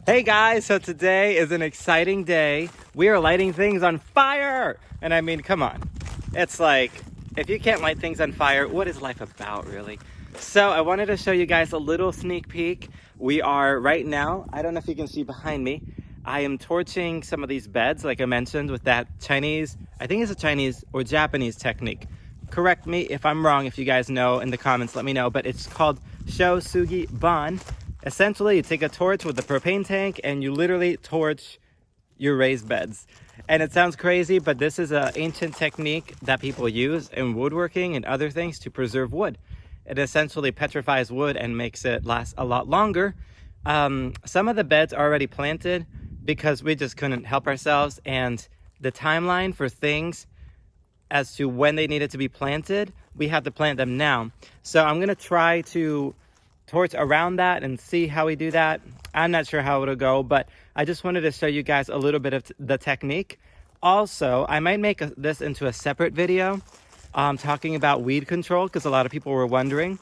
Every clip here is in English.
Hey guys, so today is an exciting day. We are lighting things on fire. And I mean, come on. It's like, if you can't light things on fire, what is life about really? So I wanted to show you guys a little sneak peek. We are right now, I don't know if you can see behind me, I am torching some of these beds, like I mentioned, with that Chinese, I think it's a Chinese or Japanese technique. Correct me if I'm wrong, if you guys know in the comments, let me know, but it's called Shou Sugi Ban. Essentially, you take a torch with a propane tank and you literally torch your raised beds. And it sounds crazy, but this is an ancient technique that people use in woodworking and other things to preserve wood. It essentially petrifies wood and makes it last a lot longer. Some of the beds are already planted because we just couldn't help ourselves, and the timeline for things as to when they needed to be planted, we have to plant them now. So I'm gonna try to torch around that and see how we do that. I'm not sure how it'll go, but I just wanted to show you guys a little bit of the technique. Also, I might make this into a separate video talking about weed control, because a lot of people were wondering.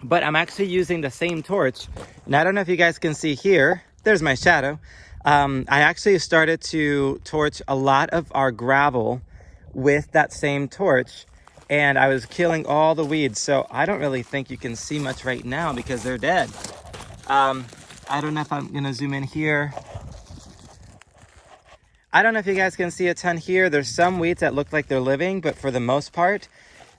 But I'm actually using the same torch, and I don't know if you guys can see here, there's my shadow. I actually started to torch a lot of our gravel with that same torch, and I was killing all the weeds. So I don't really think you can see much right now because they're dead. I don't know if I'm gonna zoom in here. I don't know if you guys can see a ton here. There's some weeds that look like they're living, but for the most part,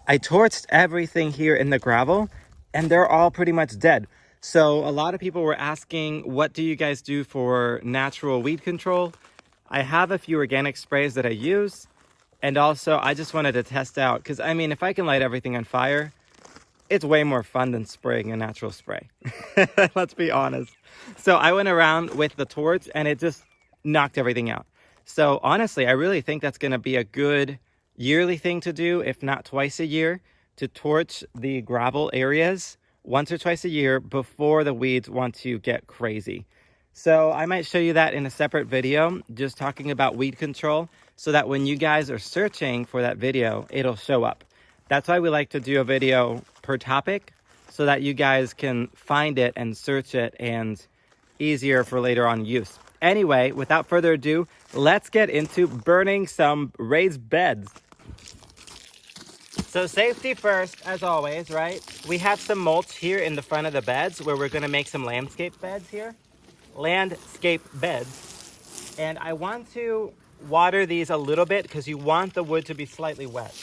I torched everything here in the gravel and they're all pretty much dead. So a lot of people were asking, what do you guys do for natural weed control? I have a few organic sprays that I use. And also, I just wanted to test out, because I mean, if I can light everything on fire, it's way more fun than spraying a natural spray. Let's be honest. So I went around with the torch and it just knocked everything out. So honestly, I really think that's going to be a good yearly thing to do, if not twice a year, to torch the gravel areas once or twice a year before the weeds want to get crazy. So I might show you that in a separate video, just talking about weed control, so that when you guys are searching for that video, it'll show up. That's why we like to do a video per topic, so that you guys can find it and search it, and easier for later on use. Anyway, without further ado, let's get into burning some raised beds. So safety first, as always, right? We have some mulch here in the front of the beds where we're gonna make some landscape beds here. Landscape beds. And I want to water these a little bit because you want the wood to be slightly wet.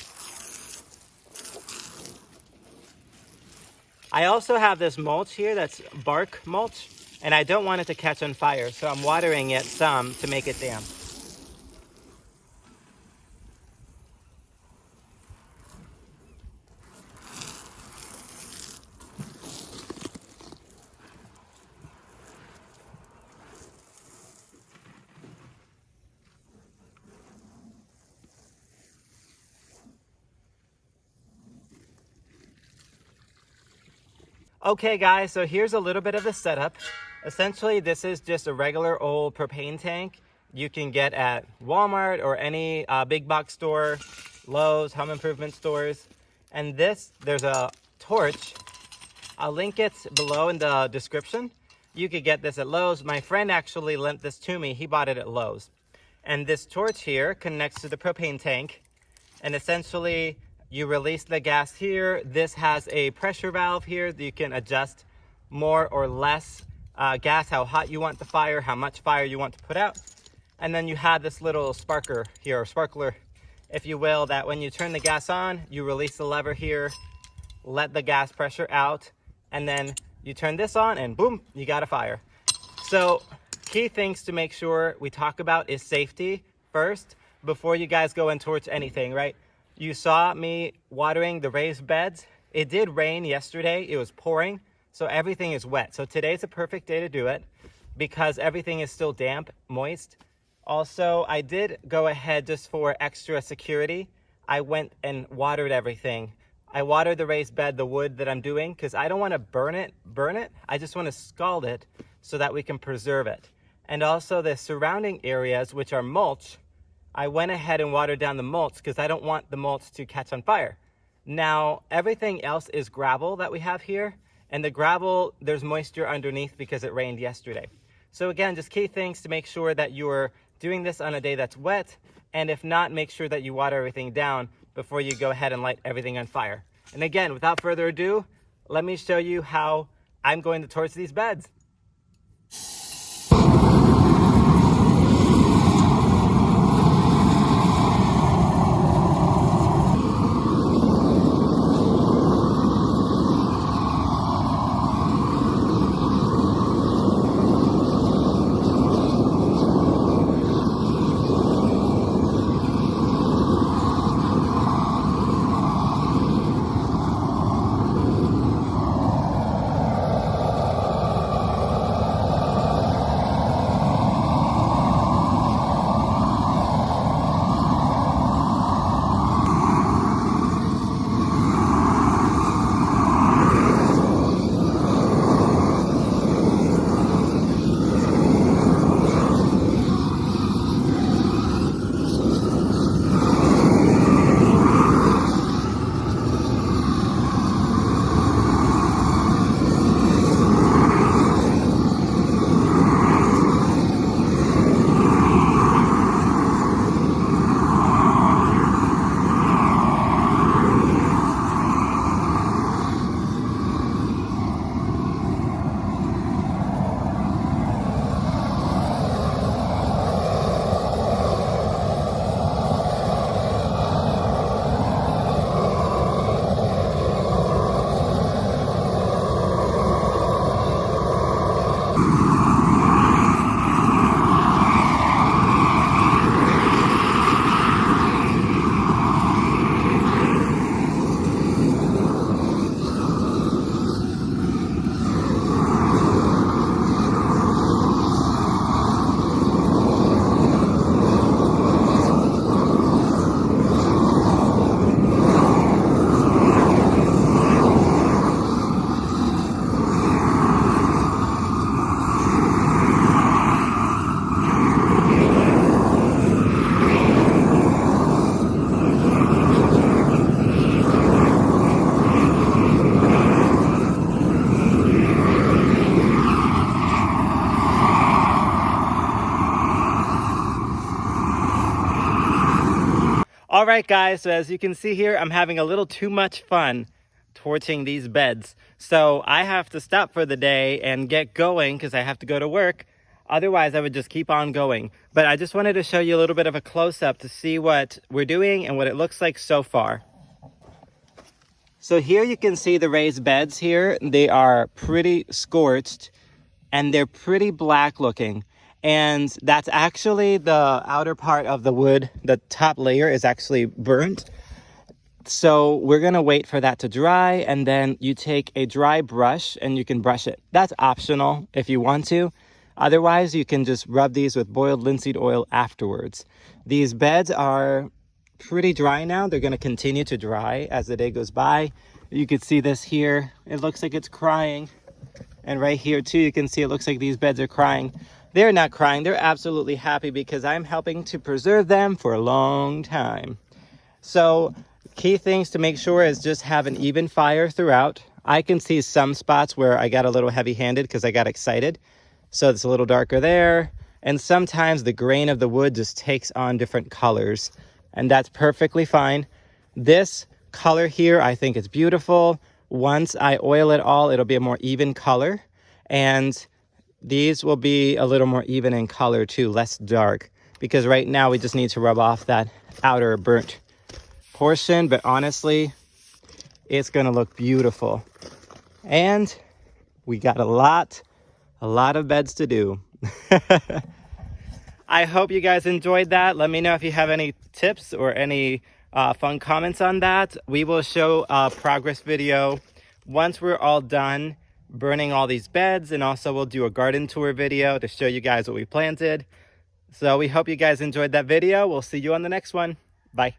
I also have this mulch here that's bark mulch, and I don't want it to catch on fire, so I'm watering it some to make it damp. Okay guys, so here's a little bit of the setup. Essentially, this is just a regular old propane tank you can get at Walmart or any big box store, Lowe's, home improvement stores. And there's a torch. I'll link it below in the description. You could get this at Lowe's. My friend actually lent this to me. He bought it at Lowe's. And this torch here connects to the propane tank. And essentially, you release the gas here. This has a pressure valve here that you can adjust more or less gas, how hot you want the fire, how much fire you want to put out. And then you have this little sparker here, or sparkler, if you will, that when you turn the gas on, you release the lever here, let the gas pressure out, and then you turn this on and boom, you got a fire. So key things to make sure we talk about is safety first before you guys go and torch anything, right? You saw me watering the raised beds. It did rain yesterday. It was pouring, so everything is wet. So today's a perfect day to do it because everything is still damp, moist. Also, I did go ahead just for extra security. I went and watered everything. I watered the raised bed, the wood that I'm doing, because I don't want to burn it. I just want to scald it so that we can preserve it. And also the surrounding areas, which are mulch, I went ahead and watered down the mulch because I don't want the mulch to catch on fire. Now, everything else is gravel that we have here, and the gravel, there's moisture underneath because it rained yesterday. So again, just key things to make sure that you're doing this on a day that's wet, and if not, make sure that you water everything down before you go ahead and light everything on fire. And again, without further ado, let me show you how I'm going to torch these beds. All right, guys, so as you can see here, I'm having a little too much fun torching these beds. So I have to stop for the day and get going because I have to go to work. Otherwise, I would just keep on going. But I just wanted to show you a little bit of a close-up to see what we're doing and what it looks like so far. So here you can see the raised beds here. They are pretty scorched and they're pretty black looking. And that's actually the outer part of the wood. The top layer is actually burnt. So we're gonna wait for that to dry, and then you take a dry brush and you can brush it. That's optional if you want to. Otherwise, you can just rub these with boiled linseed oil afterwards. These beds are pretty dry now. They're gonna continue to dry as the day goes by. You can see this here. It looks like it's crying. And right here too, you can see it looks like these beds are crying. They're not crying, they're absolutely happy because I'm helping to preserve them for a long time. So key things to make sure is just have an even fire throughout. I can see some spots where I got a little heavy-handed because I got excited. So it's a little darker there. And sometimes the grain of the wood just takes on different colors, and that's perfectly fine. This color here, I think is beautiful. Once I oil it all, it'll be a more even color. And these will be a little more even in color too, less dark. Because right now we just need to rub off that outer burnt portion. But honestly, it's gonna look beautiful. And we got a lot of beds to do. I hope you guys enjoyed that. Let me know if you have any tips or any fun comments on that. We will show a progress video once we're all done burning all these beds, and also we'll do a garden tour video to show you guys what we planted. So we hope you guys enjoyed that video. We'll see you on the next one. Bye.